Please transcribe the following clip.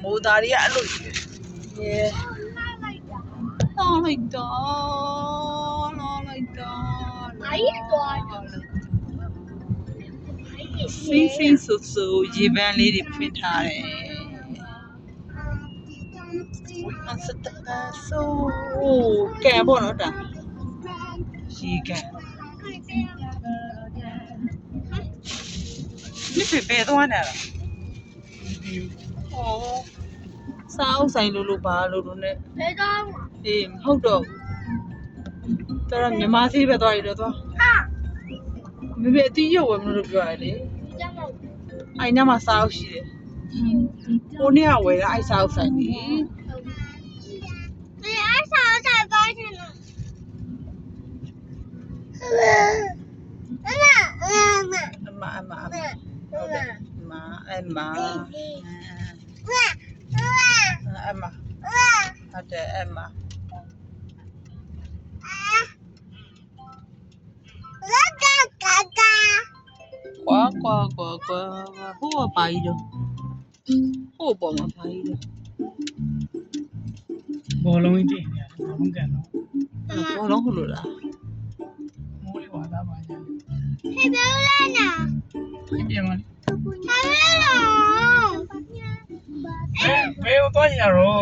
မိုးသားတွေကအဲ့လိုကြီးပဲလာလိုက်တာစိတ်ဆူရေပန်းလေးတွေဖွင့်ထားတယ်အစတပါဆိုကဲပေါ့နော်ဒါရေကန်ဒီပဲသွားနေတာဩစားအုပ်ဆိုင်လို့ဘာလို့နဲ့အေးမဟုတ်တော့တော်မြန်မာစီးပဲသွားရတော့သွားမေမေအတီးရုပ်ဝယ်မလို့ပြောရတယ်လေအဲ့နားမှာစားအုပ်ရှိတယ်ကိုနေ့ကဝယ်တာအဲ့စားအုပ်ဆိုင်လေအမဟုတ်တယ်အမဟုတ်တယ်အမကွာဟိုကပါကြီးတော့ဟိုပေါ်မှာပါကြီးတော့ဘောလုံးကြီးတင်နေတယ်ဘောလုံးကန်တော့ဘောလုံးဟိုလိုလားမိုးလေးဝါသားပါညာ ဟဲ့ဘယ်လိုလဲနာပြန်မဘယ်လိုဘယ်တော့ရရော